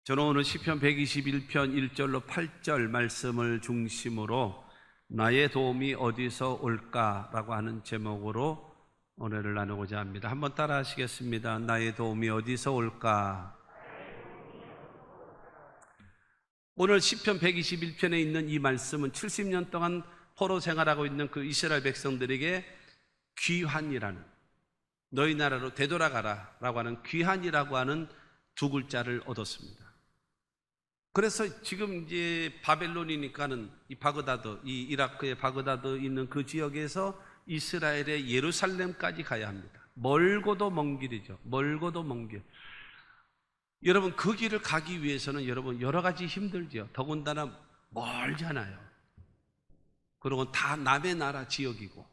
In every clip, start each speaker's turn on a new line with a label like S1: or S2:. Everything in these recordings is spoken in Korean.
S1: 저는 오늘 시편 121편 1절로 8절 말씀을 중심으로 나의 도움이 어디서 올까라고 하는 제목으로 오늘을 나누고자 합니다. 한번 따라 하시겠습니다. 나의 도움이 어디서 올까? 오늘 시편 121편에 있는 이 말씀은 70년 동안 포로 생활하고 있는 그 이스라엘 백성들에게 귀환이라는, 너희 나라로 되돌아가라 라고 하는 귀환이라고 하는 두 글자를 얻었습니다. 그래서 지금 이제 바벨론이니까는 이 바그다드, 이 이라크의 바그다드 있는 그 지역에서 이스라엘의 예루살렘까지 가야 합니다. 멀고도 먼 길이죠. 멀고도 먼 길. 여러분, 그 길을 가기 위해서는 여러분 여러 가지 힘들죠. 더군다나 멀잖아요. 그리고 다 남의 나라 지역이고,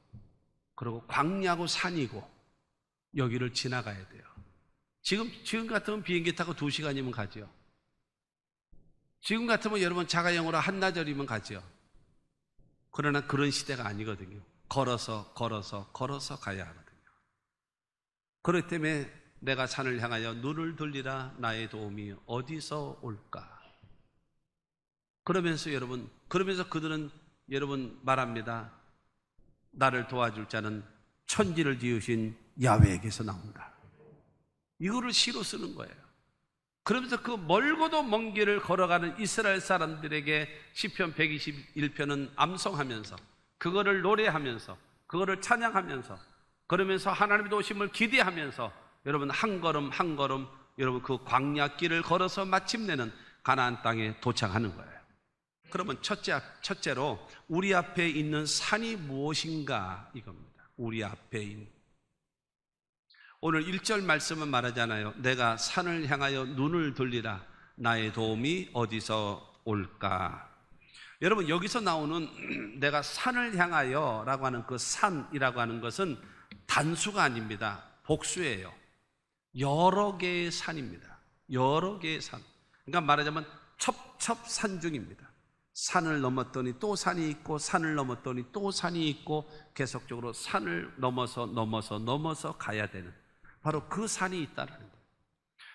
S1: 그리고 광야고 산이고, 여기를 지나가야 돼요. 지금 같으면 비행기 타고 2시간이면 가죠. 지금 같으면 여러분 자가용으로 한나절이면 가죠. 그러나 그런 시대가 아니거든요. 걸어서 가야 하거든요. 그렇기 때문에 내가 산을 향하여 눈을 돌리라, 나의 도움이 어디서 올까? 그러면서 그들은 여러분 말합니다. 나를 도와줄 자는 천지를 지으신 야훼에게서 나온다. 이거를 시로 쓰는 거예요. 그러면서 그 멀고도 먼 길을 걸어가는 이스라엘 사람들에게 시편 121편은 암송하면서, 그거를 노래하면서, 그거를 찬양하면서, 그러면서 하나님의 도우심을 기대하면서 여러분 한 걸음 한 걸음 여러분 그 광야길을 걸어서 마침내는 가나안 땅에 도착하는 거예요. 그러면 첫째로 우리 앞에 있는 산이 무엇인가 이겁니다. 우리 앞에 있는, 오늘 1절 말씀은 말하잖아요. 내가 산을 향하여 눈을 돌리라, 나의 도움이 어디서 올까? 여러분, 여기서 나오는 내가 산을 향하여 라고 하는 그 산이라고 하는 것은 단수가 아닙니다. 복수예요. 여러 개의 산입니다. 여러 개의 산. 그러니까 말하자면 첩첩산중입니다. 산을 넘었더니 또 산이 있고, 산을 넘었더니 또 산이 있고, 계속적으로 산을 넘어서 가야 되는 바로 그 산이 있다는 거예요.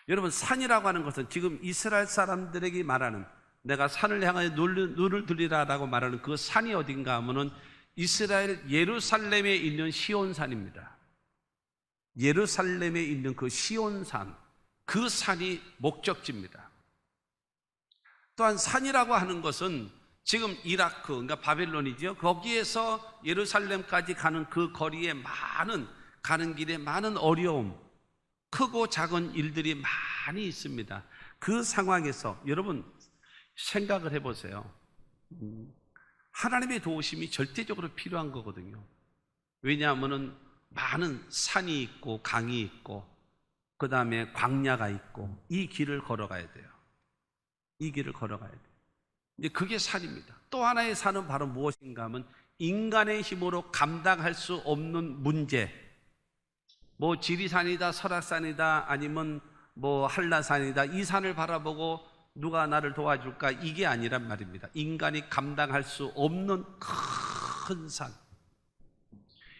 S1: 여러분, 산이라고 하는 것은 지금 이스라엘 사람들에게 말하는, 내가 산을 향하여 눈을 들리라라고 말하는 그 산이 어딘가 하면은 이스라엘 예루살렘에 있는 시온산입니다. 예루살렘에 있는 그 시온산, 그 산이 목적지입니다. 또한 산이라고 하는 것은 지금 이라크, 그러니까 바벨론이죠. 거기에서 예루살렘까지 가는 그 거리에 가는 길에 많은 어려움, 크고 작은 일들이 많이 있습니다. 그 상황에서 여러분 생각을 해보세요. 하나님의 도우심이 절대적으로 필요한 거거든요. 왜냐하면 많은 산이 있고 강이 있고 그 다음에 광야가 있고, 이 길을 걸어가야 돼요. 이 길을 걸어가야 돼요. 이제 그게 산입니다. 또 하나의 산은 바로 무엇인가 하면 인간의 힘으로 감당할 수 없는 문제, 뭐 지리산이다, 설악산이다, 아니면 뭐 한라산이다, 이 산을 바라보고 누가 나를 도와줄까, 이게 아니란 말입니다. 인간이 감당할 수 없는 큰 산.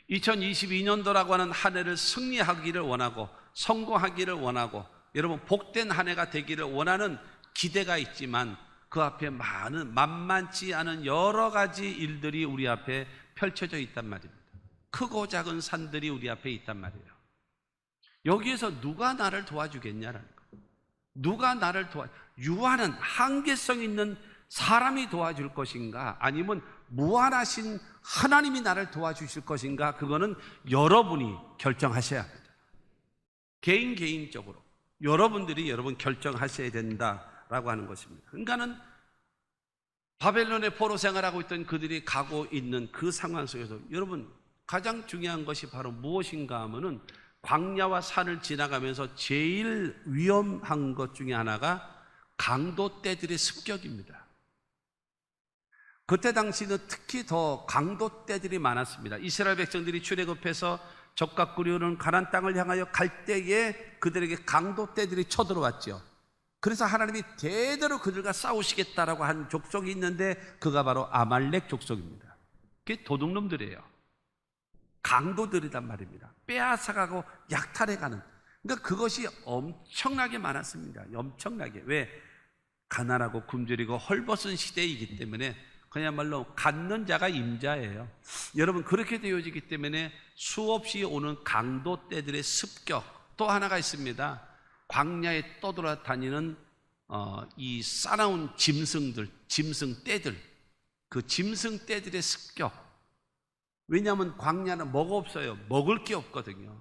S1: 2022년도라고 하는 한 해를 승리하기를 원하고, 성공하기를 원하고, 여러분 복된 한 해가 되기를 원하는 기대가 있지만 그 앞에 많은 만만치 않은 여러 가지 일들이 우리 앞에 펼쳐져 있단 말입니다. 크고 작은 산들이 우리 앞에 있단 말이에요. 여기에서 누가 나를 도와주겠냐라는 거예요. 누가 나를 유한한 한계성 있는 사람이 도와줄 것인가, 아니면 무한하신 하나님이 나를 도와주실 것인가, 그거는 여러분이 결정하셔야 합니다. 개인적으로 여러분들이 결정하셔야 된다라고 하는 것입니다. 그러니까는 바벨론의 포로 생활하고 있던 그들이 가고 있는 그 상황 속에서 여러분 가장 중요한 것이 바로 무엇인가 하면은 광야와 산을 지나가면서 제일 위험한 것 중에 하나가 강도떼들의 습격입니다. 그때 당시는 특히 더 강도떼들이 많았습니다. 이스라엘 백성들이 출애굽해서 적과 꿀이 가나안 땅을 향하여 갈 때에 그들에게 강도떼들이 쳐들어왔죠. 그래서 하나님이 대대로 그들과 싸우시겠다라고 한 족속이 있는데 그가 바로 아말렉 족속입니다. 그게 도둑놈들이에요. 강도들이란 말입니다. 빼앗아가고 약탈해가는. 그러니까 그것이 엄청나게 많았습니다. 엄청나게. 왜? 가난하고 굶주리고 헐벗은 시대이기 때문에 그야말로 갖는 자가 임자예요. 여러분, 그렇게 되어지기 때문에 수없이 오는 강도 떼들의 습격, 또 하나가 있습니다. 광야에 떠돌아다니는 이 싸나운 짐승들, 짐승 떼들, 그 짐승 떼들의 습격. 왜냐하면 광야는 뭐가 없어요. 먹을 게 없거든요.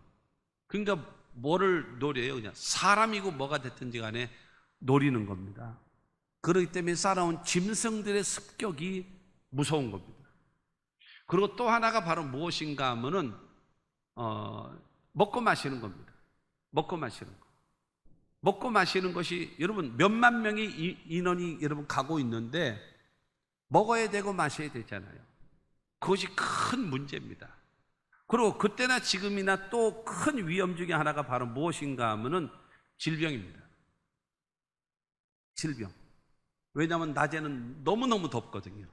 S1: 그러니까 뭐를 노려요? 그냥 사람이고 뭐가 됐든지 간에 노리는 겁니다. 그렇기 때문에 싸나운 짐승들의 습격이 무서운 겁니다. 그리고 또 하나가 바로 무엇인가 하면은 먹고 마시는 겁니다. 먹고 마시는 거. 먹고 마시는 것이, 여러분, 몇만 명의 인원이 여러분 가고 있는데 먹어야 되고 마셔야 되잖아요. 그것이 큰 문제입니다. 그리고 그때나 지금이나 또 큰 위험 중에 하나가 바로 무엇인가 하면은 질병입니다. 질병. 왜냐하면 낮에는 너무너무 덥거든요.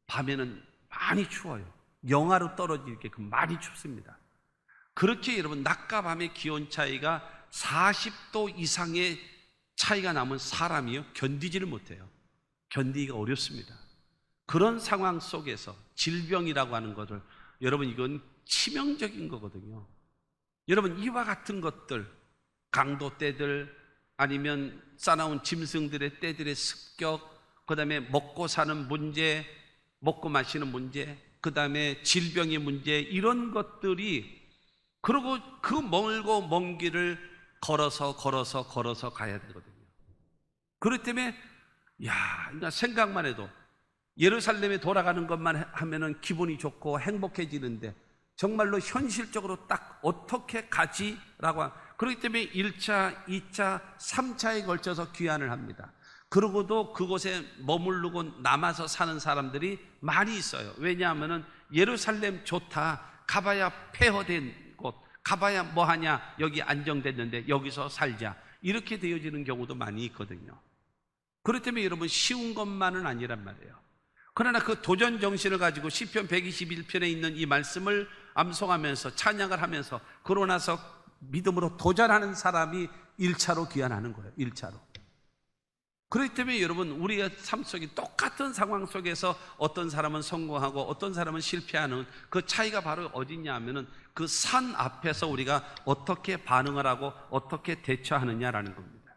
S1: 밤에는 많이 추워요. 영하로 떨어지게끔 많이 춥습니다. 그렇게 여러분, 낮과 밤의 기온 차이가 40도 이상의 차이가 나면 사람이요, 견디지를 못해요. 견디기가 어렵습니다. 그런 상황 속에서 질병이라고 하는 것을, 여러분, 이건 치명적인 거거든요. 여러분, 이와 같은 것들, 강도 떼들, 아니면 싸나운 짐승들의 떼들의 습격, 그 다음에 먹고 사는 문제, 먹고 마시는 문제, 그 다음에 질병의 문제, 이런 것들이, 그리고 그 멀고 먼 길을 걸어서 가야 되거든요. 그렇기 때문에, 그러니까 생각만 해도 예루살렘에 돌아가는 것만 하면은 기분이 좋고 행복해지는데, 정말로 현실적으로 딱 어떻게 가지라고, 그렇기 때문에 1차, 2차, 3차에 걸쳐서 귀환을 합니다. 그러고도 그곳에 머무르고 남아서 사는 사람들이 많이 있어요. 왜냐하면은 예루살렘 좋다, 가봐야 폐허된 곳, 가봐야 뭐하냐, 여기 안정됐는데 여기서 살자, 이렇게 되어지는 경우도 많이 있거든요. 그렇기 때문에 여러분, 쉬운 것만은 아니란 말이에요. 그러나 그 도전 정신을 가지고 시편 121편에 있는 이 말씀을 암송하면서 찬양을 하면서 그러고 나서 믿음으로 도전하는 사람이 1차로 귀환하는 거예요. 1차로. 그렇기 때문에 여러분, 우리의 삶 속에 똑같은 상황 속에서 어떤 사람은 성공하고 어떤 사람은 실패하는 그 차이가 바로 어디냐 하면은 그 산 앞에서 우리가 어떻게 반응을 하고 어떻게 대처하느냐라는 겁니다.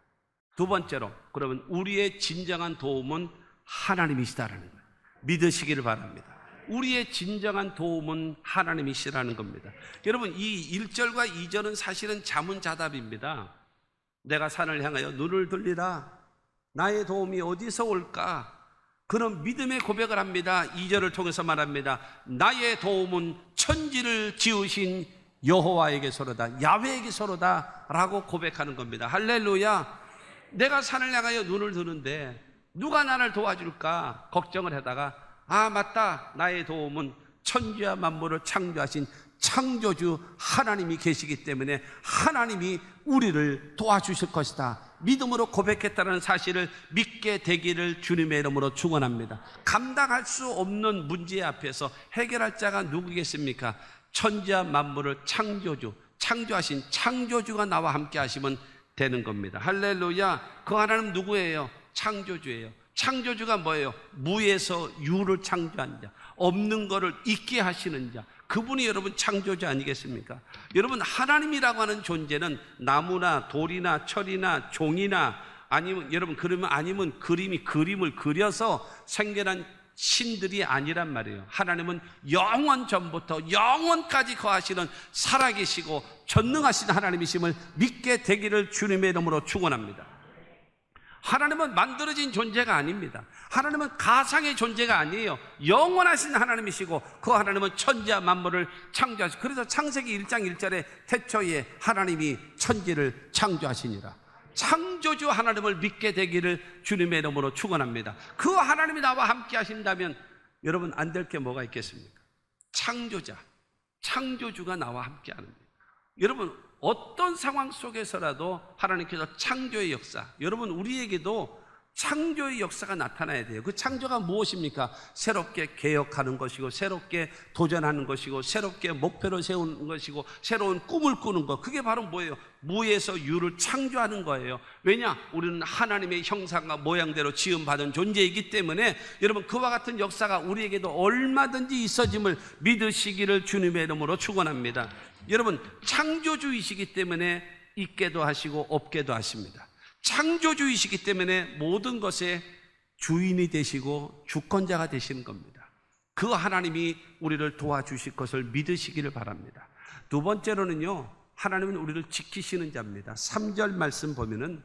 S1: 두 번째로, 그러면 우리의 진정한 도움은 하나님이시다라는 거예요. 믿으시기를 바랍니다. 우리의 진정한 도움은 하나님이시라는 겁니다. 여러분, 이 1절과 2절은 사실은 자문자답입니다. 내가 산을 향하여 눈을 들리라, 나의 도움이 어디서 올까? 그런 믿음의 고백을 합니다. 2절을 통해서 말합니다. 나의 도움은 천지를 지으신 여호와에게서로다, 야훼에게서로다 라고 고백하는 겁니다. 할렐루야. 내가 산을 향하여 눈을 드는데 누가 나를 도와줄까 걱정을 하다가, 맞다, 나의 도움은 천지와 만물을 창조하신 창조주 하나님이 계시기 때문에 하나님이 우리를 도와주실 것이다, 믿음으로 고백했다는 사실을 믿게 되기를 주님의 이름으로 축원합니다. 감당할 수 없는 문제 앞에서 해결할 자가 누구겠습니까? 천지와 만물을 창조하신 창조주가 나와 함께 하시면 되는 겁니다. 할렐루야. 그 하나님 누구예요? 창조주예요. 창조주가 뭐예요? 무에서 유를 창조한 자, 없는 것을 있게 하시는 자, 그분이 여러분 창조주 아니겠습니까? 여러분, 하나님이라고 하는 존재는 나무나 돌이나 철이나 종이나, 아니면 여러분 아니면 그림을 그려서 생겨난 신들이 아니란 말이에요. 하나님은 영원 전부터 영원까지 거하시는 살아계시고 전능하신 하나님이심을 믿게 되기를 주님의 이름으로 축원합니다. 하나님은 만들어진 존재가 아닙니다. 하나님은 가상의 존재가 아니에요. 영원하신 하나님이시고 그 하나님은 천지와 만물을 창조하시고, 그래서 창세기 1장 1절에 태초에 하나님이 천지를 창조하시니라. 창조주 하나님을 믿게 되기를 주님의 이름으로 축원합니다. 그 하나님이 나와 함께 하신다면 여러분, 안 될 게 뭐가 있겠습니까? 창조주가 나와 함께 하는 거예요. 여러분, 어떤 상황 속에서라도 하나님께서 창조의 역사, 여러분, 우리에게도 창조의 역사가 나타나야 돼요. 그 창조가 무엇입니까? 새롭게 개혁하는 것이고, 새롭게 도전하는 것이고, 새롭게 목표를 세우는 것이고, 새로운 꿈을 꾸는 것. 그게 바로 뭐예요? 무에서 유를 창조하는 거예요. 왜냐? 우리는 하나님의 형상과 모양대로 지음받은 존재이기 때문에 여러분, 그와 같은 역사가 우리에게도 얼마든지 있어짐을 믿으시기를 주님의 이름으로 축원합니다. 여러분, 창조주이시기 때문에 있게도 하시고 없게도 하십니다. 창조주이시기 때문에 모든 것의 주인이 되시고 주권자가 되시는 겁니다. 그 하나님이 우리를 도와주실 것을 믿으시기를 바랍니다. 두 번째로는요, 하나님은 우리를 지키시는 자입니다. 3절 말씀 보면은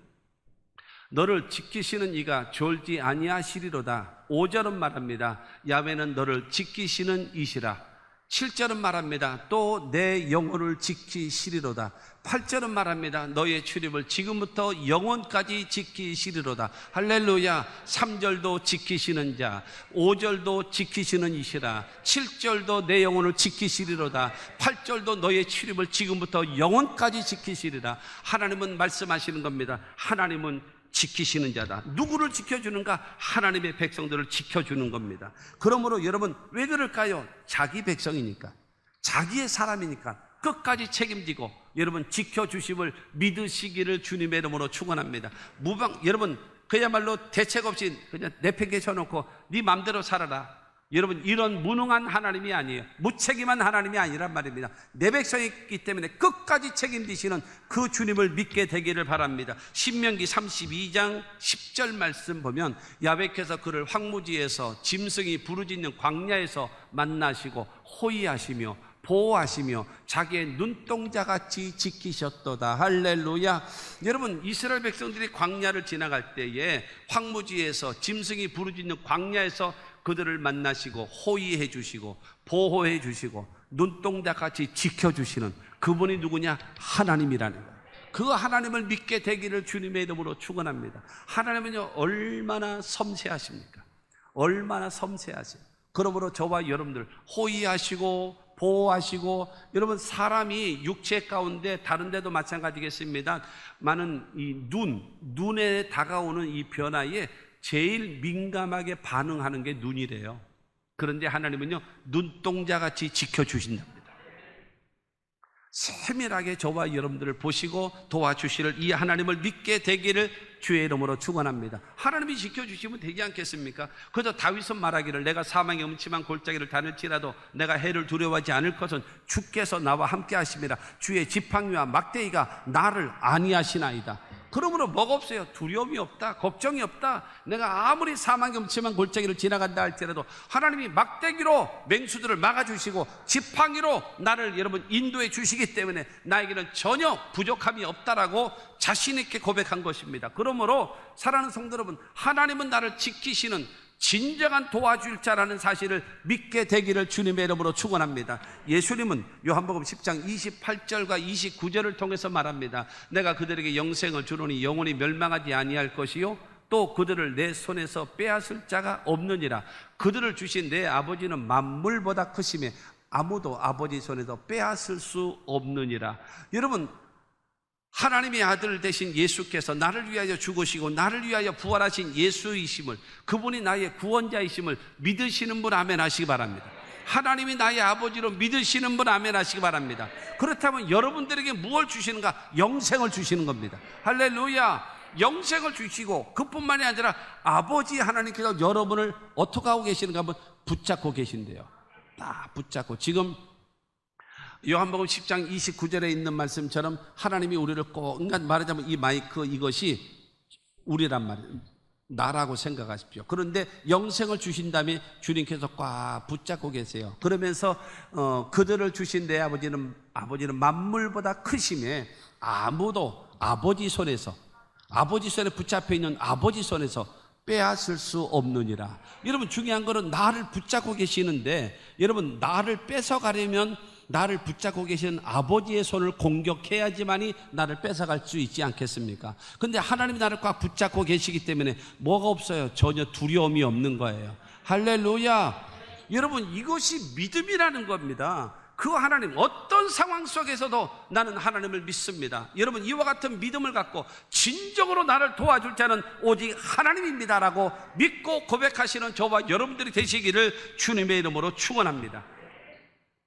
S1: 너를 지키시는 이가 졸지 아니하시리로다. 5절은 말합니다. 야훼는 너를 지키시는 이시라. 7절은 말합니다. 또 내 영혼을 지키시리로다. 8절은 말합니다. 너의 출입을 지금부터 영원까지 지키시리로다. 할렐루야. 3절도 지키시는 자, 5절도 지키시는 이시라. 7절도 내 영혼을 지키시리로다. 8절도 너의 출입을 지금부터 영원까지 지키시리라. 하나님은 말씀하시는 겁니다. 하나님은 지키시는 자다. 누구를 지켜주는가? 하나님의 백성들을 지켜주는 겁니다. 그러므로 여러분, 왜 그럴까요? 자기 백성이니까, 자기의 사람이니까 끝까지 책임지고 여러분 지켜주심을 믿으시기를 주님의 이름으로 축원합니다. 여러분, 그야말로 대책 없이 그냥 내팽개쳐놓고 네 맘대로 살아라. 여러분, 이런 무능한 하나님이 아니에요. 무책임한 하나님이 아니란 말입니다. 내 백성이기 때문에 끝까지 책임지시는 그 주님을 믿게 되기를 바랍니다. 신명기 32장 10절 말씀 보면 야훼께서 그를 황무지에서 짐승이 부르짖는 광야에서 만나시고 호위하시며 보호하시며 자기의 눈동자같이 지키셨도다. 할렐루야. 여러분, 이스라엘 백성들이 광야를 지나갈 때에 황무지에서 짐승이 부르짖는 광야에서 그들을 만나시고 호위해 주시고 보호해 주시고 눈동자같이 지켜주시는 그분이 누구냐? 하나님이라는 거예요. 그 하나님을 믿게 되기를 주님의 이름으로 축원합니다. 하나님은요, 얼마나 섬세하십니까? 얼마나 섬세하세요. 그러므로 저와 여러분들 호위하시고 보호하시고, 여러분, 사람이 육체 가운데 다른 데도 마찬가지겠습니다. 많은 이 눈에 다가오는 이 변화에 제일 민감하게 반응하는 게 눈이래요. 그런데 하나님은요, 눈동자같이 지켜주신답니다. 세밀하게 저와 여러분들을 보시고 도와주시를 이 하나님을 믿게 되기를 주의 이름으로 축원합니다. 하나님이 지켜주시면 되지 않겠습니까? 그저 다윗은 말하기를 내가 사망의 음침한 골짜기를 다닐지라도 내가 해를 두려워하지 않을 것은 주께서 나와 함께 하심이라. 주의 지팡이와 막대기가 나를 안위하시나이다. 그러므로 뭐가 없어요? 두려움이 없다, 걱정이 없다. 내가 아무리 사망의 음침한 골짜기를 지나간다 할지라도 하나님이 막대기로 맹수들을 막아주시고 지팡이로 나를 여러분 인도해 주시기 때문에 나에게는 전혀 부족함이 없다라고 자신 있게 고백한 것입니다. 그러므로 사랑하는 성도 여러분, 하나님은 나를 지키시는 진정한 도와줄 자라는 사실을 믿게 되기를 주님의 이름으로 축원합니다. 예수님은 요한복음 10장 28절과 29절을 통해서 말합니다. 내가 그들에게 영생을 주노니 영원히 멸망하지 아니할 것이요 또 그들을 내 손에서 빼앗을 자가 없느니라. 그들을 주신 내 아버지는 만물보다 크심에 아무도 아버지 손에서 빼앗을 수 없느니라. 여러분, 하나님의 아들 되신 예수께서 나를 위하여 죽으시고 나를 위하여 부활하신 예수이심을, 그분이 나의 구원자이심을 믿으시는 분 아멘 하시기 바랍니다. 하나님이 나의 아버지로 믿으시는 분 아멘 하시기 바랍니다. 그렇다면 여러분들에게 무엇을 주시는가? 영생을 주시는 겁니다. 할렐루야. 영생을 주시고 그뿐만이 아니라 아버지 하나님께서 여러분을 어떻게 하고 계시는가 한번 붙잡고 계신대요. 딱 붙잡고. 지금 요한복음 10장 29절에 있는 말씀처럼 하나님이 우리를 꼭, 그러니까 말하자면 이 마이크 이것이 우리란 말이에요. 나라고 생각하십시오. 그런데 영생을 주신 다음에 주님께서 꽉 붙잡고 계세요. 그러면서 그들을 주신 내 아버지는 만물보다 크심에 아무도 아버지 손에 붙잡혀 있는 아버지 손에서 빼앗을 수 없느니라. 여러분, 중요한 거는 나를 붙잡고 계시는데, 여러분, 나를 뺏어가려면 나를 붙잡고 계시는 아버지의 손을 공격해야지만이 나를 뺏어갈 수 있지 않겠습니까? 근데 하나님이 나를 꽉 붙잡고 계시기 때문에 뭐가 없어요? 전혀 두려움이 없는 거예요. 할렐루야. 여러분, 이것이 믿음이라는 겁니다. 그 하나님, 어떤 상황 속에서도 나는 하나님을 믿습니다. 여러분, 이와 같은 믿음을 갖고 진정으로 나를 도와줄 자는 오직 하나님입니다라고 믿고 고백하시는 저와 여러분들이 되시기를 주님의 이름으로 축원합니다.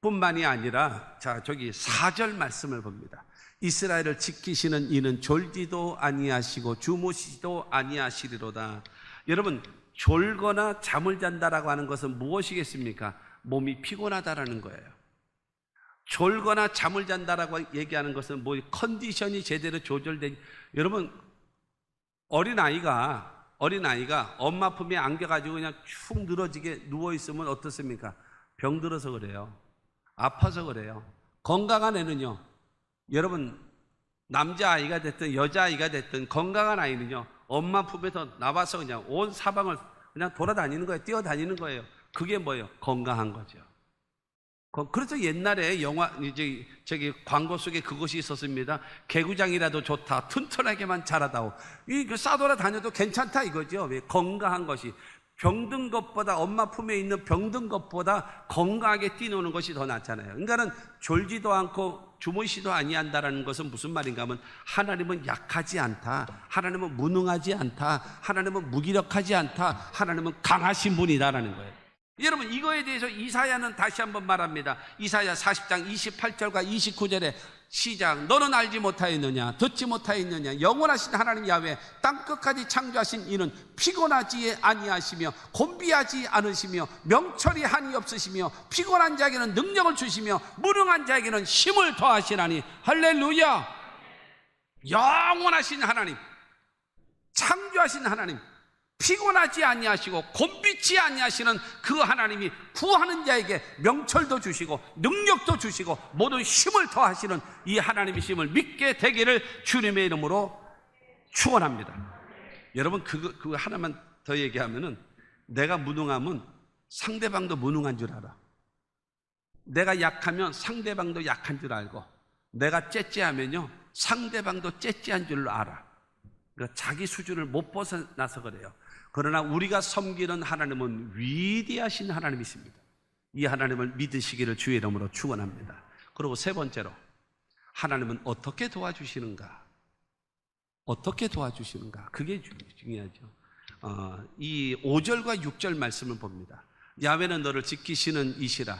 S1: 뿐만이 아니라 자, 저기 4절 말씀을 봅니다. 이스라엘을 지키시는 이는 졸지도 아니하시고 주무시지도 아니하시리로다. 여러분, 졸거나 잠을 잔다라고 하는 것은 무엇이겠습니까? 몸이 피곤하다라는 거예요. 졸거나 잠을 잔다라고 얘기하는 것은 뭐 컨디션이 제대로 조절된, 여러분, 어린아이가 엄마 품에 안겨가지고 그냥 축 늘어지게 누워있으면 어떻습니까? 병들어서 그래요. 아파서 그래요. 건강한 애는요, 여러분, 남자아이가 됐든 여자아이가 됐든 건강한 아이는요, 엄마 품에서 나와서 그냥 온 사방을 그냥 돌아다니는 거예요. 뛰어다니는 거예요. 그게 뭐예요? 건강한 거죠. 그래서 옛날에 저기 광고 속에 그것이 있었습니다. 개구장이라도 좋다. 튼튼하게만 자라다오. 싸돌아 다녀도 괜찮다 이거죠. 왜? 건강한 것이. 병든 것보다, 엄마 품에 있는 병든 것보다 건강하게 뛰노는 것이 더 낫잖아요. 그러니까는 졸지도 않고 주무시도 아니한다라는 것은 무슨 말인가 하면, 하나님은 약하지 않다, 하나님은 무능하지 않다, 하나님은 무기력하지 않다, 하나님은 강하신 분이다라는 거예요. 여러분, 이거에 대해서 이사야는 다시 한번 말합니다. 이사야 40장 28절과 29절에 시작. 너는 알지 못하였느냐, 듣지 못하였느냐, 영원하신 하나님 야훼 땅끝까지 창조하신 이는 피곤하지 아니하시며 곤비하지 않으시며 명철이 한이 없으시며 피곤한 자에게는 능력을 주시며 무능한 자에게는 힘을 더하시나니. 할렐루야. 영원하신 하나님, 창조하신 하나님, 피곤하지 아니하시고 곤비치 아니하시는 그 하나님이 구하는 자에게 명철도 주시고 능력도 주시고 모든 힘을 더하시는 이 하나님의 힘을 믿게 되기를 주님의 이름으로 축원합니다. 여러분, 그거 하나만 더 얘기하면은, 내가 무능하면 상대방도 무능한 줄 알아. 내가 약하면 상대방도 약한 줄 알고, 내가 째째하면요 상대방도 째째한 줄 알아. 그러니까 자기 수준을 못 벗어나서 그래요. 그러나 우리가 섬기는 하나님은 위대하신 하나님이십니다. 이 하나님을 믿으시기를 주의 이름으로 축원합니다. 그리고 세 번째로, 하나님은 어떻게 도와주시는가? 어떻게 도와주시는가? 그게 중요하죠. 이 5절과 6절 말씀을 봅니다. 야훼는 너를 지키시는 이시라.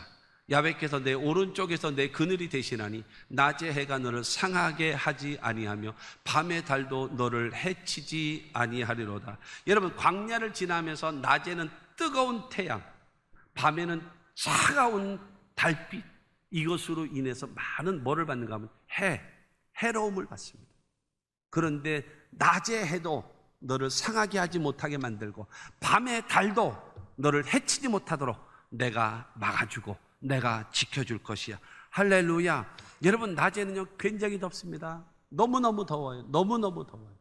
S1: 야훼께서 내 오른쪽에서 내 그늘이 되시나니 낮의 해가 너를 상하게 하지 아니하며 밤의 달도 너를 해치지 아니하리로다. 여러분, 광야를 지나면서 낮에는 뜨거운 태양, 밤에는 차가운 달빛, 이것으로 인해서 많은 뭐를 받는가 하면 해로움을 받습니다. 그런데 낮의 해도 너를 상하게 하지 못하게 만들고 밤의 달도 너를 해치지 못하도록 내가 막아주고 내가 지켜줄 것이야. 할렐루야. 여러분, 낮에는요 굉장히 덥습니다. 너무너무 더워요. 너무너무 더워요.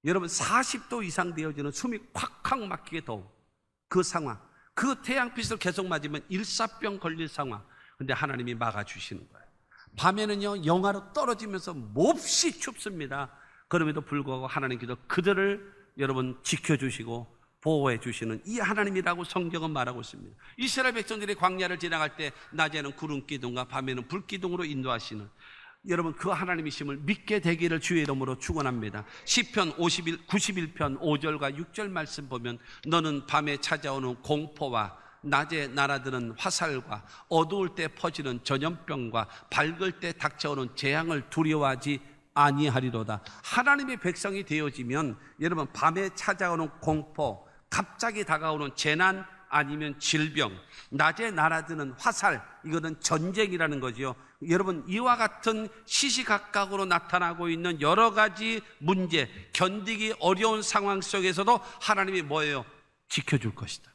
S1: 여러분, 40도 이상 되어지는 숨이 콱콱 막히게 더워. 그 상황, 그 태양빛을 계속 맞으면 일사병 걸릴 상황. 근데 하나님이 막아주시는 거예요. 밤에는요 영하로 떨어지면서 몹시 춥습니다. 그럼에도 불구하고 하나님께서 그들을 여러분 지켜주시고 보호해 주시는 이 하나님이라고 성경은 말하고 있습니다. 이스라엘 백성들이 광야를 지나갈 때 낮에는 구름 기둥과 밤에는 불 기둥으로 인도하시는 여러분, 그 하나님이심을 믿게 되기를 주의 이름으로 축원합니다. 시편 91편 5절과 6절 말씀 보면, 너는 밤에 찾아오는 공포와 낮에 날아드는 화살과 어두울 때 퍼지는 전염병과 밝을 때 닥쳐오는 재앙을 두려워하지 아니하리로다. 하나님의 백성이 되어지면 여러분, 밤에 찾아오는 공포, 갑자기 다가오는 재난, 아니면 질병, 낮에 날아드는 화살, 이거는 전쟁이라는 거죠. 여러분, 이와 같은 시시각각으로 나타나고 있는 여러 가지 문제, 견디기 어려운 상황 속에서도 하나님이 뭐예요? 지켜줄 것이다.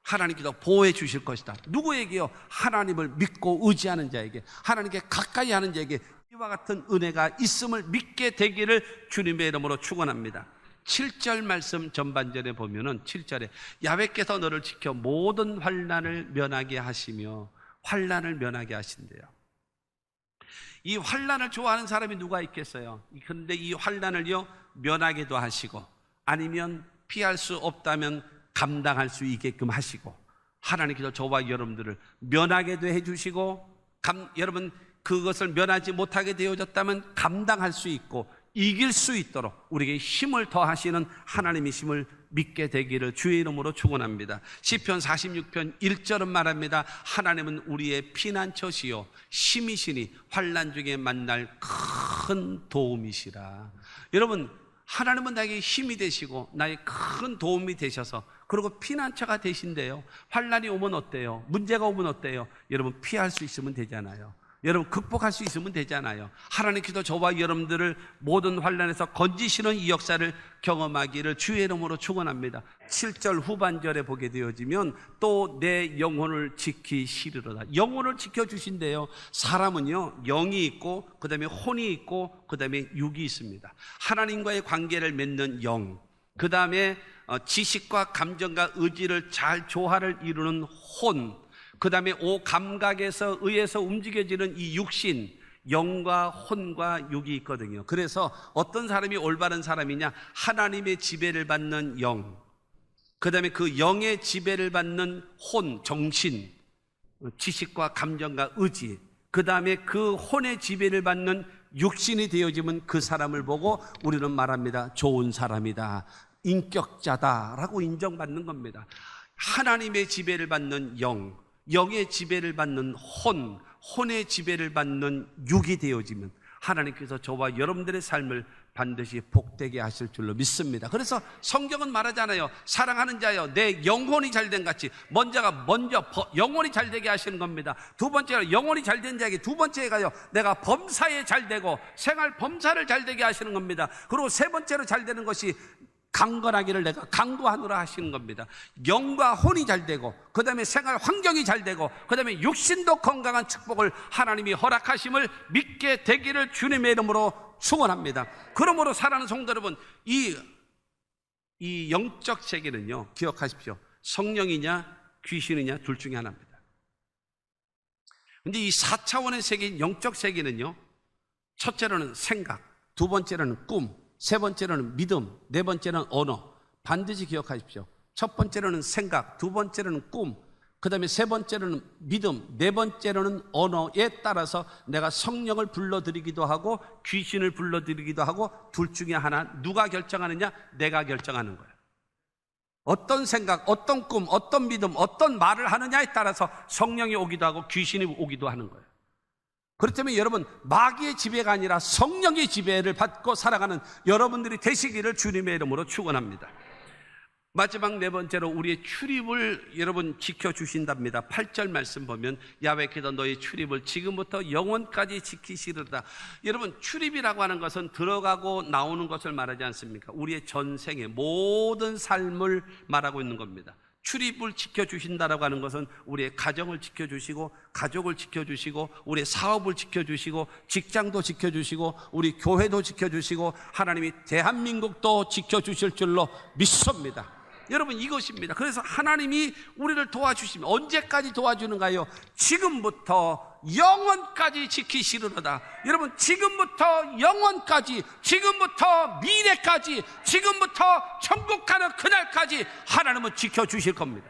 S1: 하나님께서 보호해 주실 것이다. 누구에게요? 하나님을 믿고 의지하는 자에게, 하나님께 가까이 하는 자에게 이와 같은 은혜가 있음을 믿게 되기를 주님의 이름으로 축원합니다. 7절 말씀 전반절에 보면은 7절에 야훼께서 너를 지켜 모든 환난을 면하게 하시며, 환난을 면하게 하신대요. 이 환난을 좋아하는 사람이 누가 있겠어요? 그런데 이 환난을요 면하게도 하시고, 아니면 피할 수 없다면 감당할 수 있게끔 하시고, 하나님께서 저와 여러분들을 면하게도 해주시고 여러분 그것을 면하지 못하게 되어졌다면 감당할 수 있고 이길 수 있도록 우리에게 힘을 더하시는 하나님이심을 믿게 되기를 주의 이름으로 축원합니다. 시편 46편 1절은 말합니다. 하나님은 우리의 피난처시요 힘이시니 환난 중에 만날 큰 도움이시라. 여러분, 하나님은 나에게 힘이 되시고 나의 큰 도움이 되셔서 그리고 피난처가 되신대요. 환난이 오면 어때요? 문제가 오면 어때요? 여러분, 피할 수 있으면 되잖아요. 여러분, 극복할 수 있으면 되잖아요. 하나님께서 저와 여러분들을 모든 환난에서 건지시는 이 역사를 경험하기를 주의 이름으로 축원합니다. 7절 후반절에 보게 되어지면 또 내 영혼을 지키시리로다. 영혼을 지켜주신대요. 사람은요, 영이 있고 그 다음에 혼이 있고 그 다음에 육이 있습니다. 하나님과의 관계를 맺는 영, 그 다음에 지식과 감정과 의지를 잘 조화를 이루는 혼, 그 다음에 감각에서 의해서 움직여지는 이 육신, 영과 혼과 육이 있거든요. 그래서 어떤 사람이 올바른 사람이냐? 하나님의 지배를 받는 영, 그 다음에 그 영의 지배를 받는 혼, 정신, 지식과 감정과 의지, 그 다음에 그 혼의 지배를 받는 육신이 되어지면 그 사람을 보고 우리는 말합니다. 좋은 사람이다, 인격자다라고 인정받는 겁니다. 하나님의 지배를 받는 영, 영의 지배를 받는 혼, 혼의 지배를 받는 육이 되어지면 하나님께서 저와 여러분들의 삶을 반드시 복되게 하실 줄로 믿습니다. 그래서 성경은 말하잖아요. 사랑하는 자여, 내 영혼이 잘된 같이 먼저 영혼이 잘되게 하시는 겁니다. 두 번째가 영혼이 잘된 자에게 두 번째가요, 내가 범사에 잘되고 생활 범사를 잘되게 하시는 겁니다. 그리고 세 번째로 잘되는 것이 강건하기를 내가 강구하노라 하시는 겁니다. 영과 혼이 잘되고 그 다음에 생활 환경이 잘되고 그 다음에 육신도 건강한 축복을 하나님이 허락하심을 믿게 되기를 주님의 이름으로 축원합니다. 그러므로 사랑하는 성도 여러분, 이 영적 세계는요, 기억하십시오. 성령이냐 귀신이냐 둘 중에 하나입니다. 근데 이 4차원의 세계인 영적 세계는요, 첫째로는 생각, 두 번째로는 꿈, 세 번째로는 믿음, 네 번째는 언어. 반드시 기억하십시오. 첫 번째로는 생각, 두 번째로는 꿈, 그 다음에 세 번째로는 믿음, 네 번째로는 언어에 따라서 내가 성령을 불러들이기도 하고 귀신을 불러들이기도 하고 둘 중에 하나. 누가 결정하느냐? 내가 결정하는 거예요. 어떤 생각, 어떤 꿈, 어떤 믿음, 어떤 말을 하느냐에 따라서 성령이 오기도 하고 귀신이 오기도 하는 거예요. 그렇다면 여러분, 마귀의 지배가 아니라 성령의 지배를 받고 살아가는 여러분들이 되시기를 주님의 이름으로 축원합니다. 마지막 네 번째로 우리의 출입을 여러분 지켜주신답니다. 8절 말씀 보면 야훼께서 너희 출입을 지금부터 영원까지 지키시리로다. 여러분, 출입이라고 하는 것은 들어가고 나오는 것을 말하지 않습니까? 우리의 전생의 모든 삶을 말하고 있는 겁니다. 출입을 지켜주신다라고 하는 것은 우리의 가정을 지켜주시고 가족을 지켜주시고 우리의 사업을 지켜주시고 직장도 지켜주시고 우리 교회도 지켜주시고 하나님이 대한민국도 지켜주실 줄로 믿습니다. 여러분, 이것입니다. 그래서 하나님이 우리를 도와주시면 언제까지 도와주는가요? 지금부터 영원까지 지키시리로다. 여러분, 지금부터 영원까지, 지금부터 미래까지, 지금부터 천국 가는 그날까지 하나님은 지켜주실 겁니다.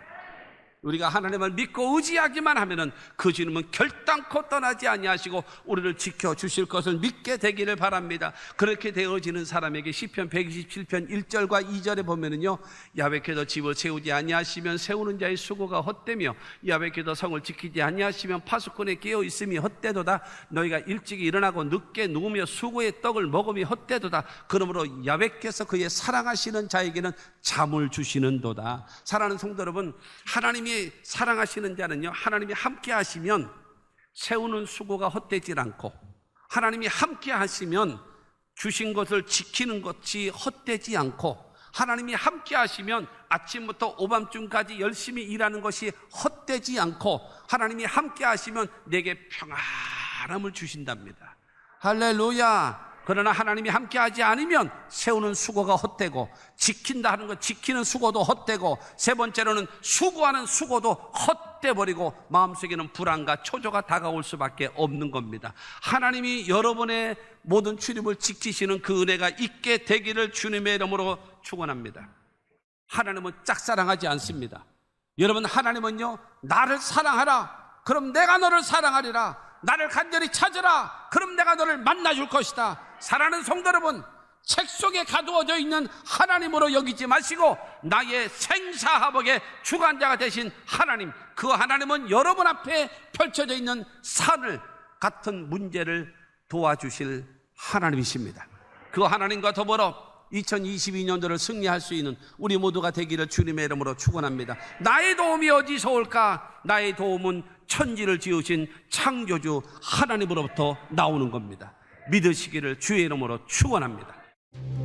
S1: 우리가 하나님을 믿고 의지하기만 하면은 그 주님은 결단코 떠나지 아니하시고 우리를 지켜주실 것을 믿게 되기를 바랍니다. 그렇게 되어지는 사람에게 시편 127편 1절과 2절에 보면은요, 야훼께서 집을 세우지 아니하시면 세우는 자의 수고가 헛되며 야훼께서 성을 지키지 아니하시면 파수꾼에 깨어 있음이 헛되도다. 너희가 일찍 일어나고 늦게 누우며 수고의 떡을 먹음이 헛되도다. 그러므로 야훼께서 그의 사랑하시는 자에게는 잠을 주시는도다. 사랑하는 성도 여러분, 하나님이 사랑하시는 자는요, 하나님이 함께 하시면 세우는 수고가 헛되지 않고 하나님이 함께 하시면 주신 것을 지키는 것이 헛되지 않고 하나님이 함께 하시면 아침부터 오밤중까지 열심히 일하는 것이 헛되지 않고 하나님이 함께 하시면 내게 평안함을 주신답니다. 할렐루야. 그러나 하나님이 함께하지 않으면 세우는 수고가 헛되고 지킨다 하는 것, 지키는 수고도 헛되고 세 번째로는 수고하는 수고도 헛되버리고 마음속에는 불안과 초조가 다가올 수밖에 없는 겁니다. 하나님이 여러분의 모든 출입을 지키시는 그 은혜가 있게 되기를 주님의 이름으로 축원합니다. 하나님은 짝사랑하지 않습니다. 여러분, 하나님은요, 나를 사랑하라, 그럼 내가 너를 사랑하리라. 나를 간절히 찾으라. 그럼 내가 너를 만나줄 것이다. 사랑하는 성도 여러분, 책 속에 가두어져 있는 하나님으로 여기지 마시고 나의 생사화복의 주관자가 되신 하나님, 그 하나님은 여러분 앞에 펼쳐져 있는 산을 같은 문제를 도와주실 하나님이십니다. 그 하나님과 더불어 2022년도를 승리할 수 있는 우리 모두가 되기를 주님의 이름으로 축원합니다. 나의 도움이 어디서 올까? 나의 도움은 천지를 지으신 창조주 하나님으로부터 나오는 겁니다. 믿으시기를 주의 이름으로 축원합니다.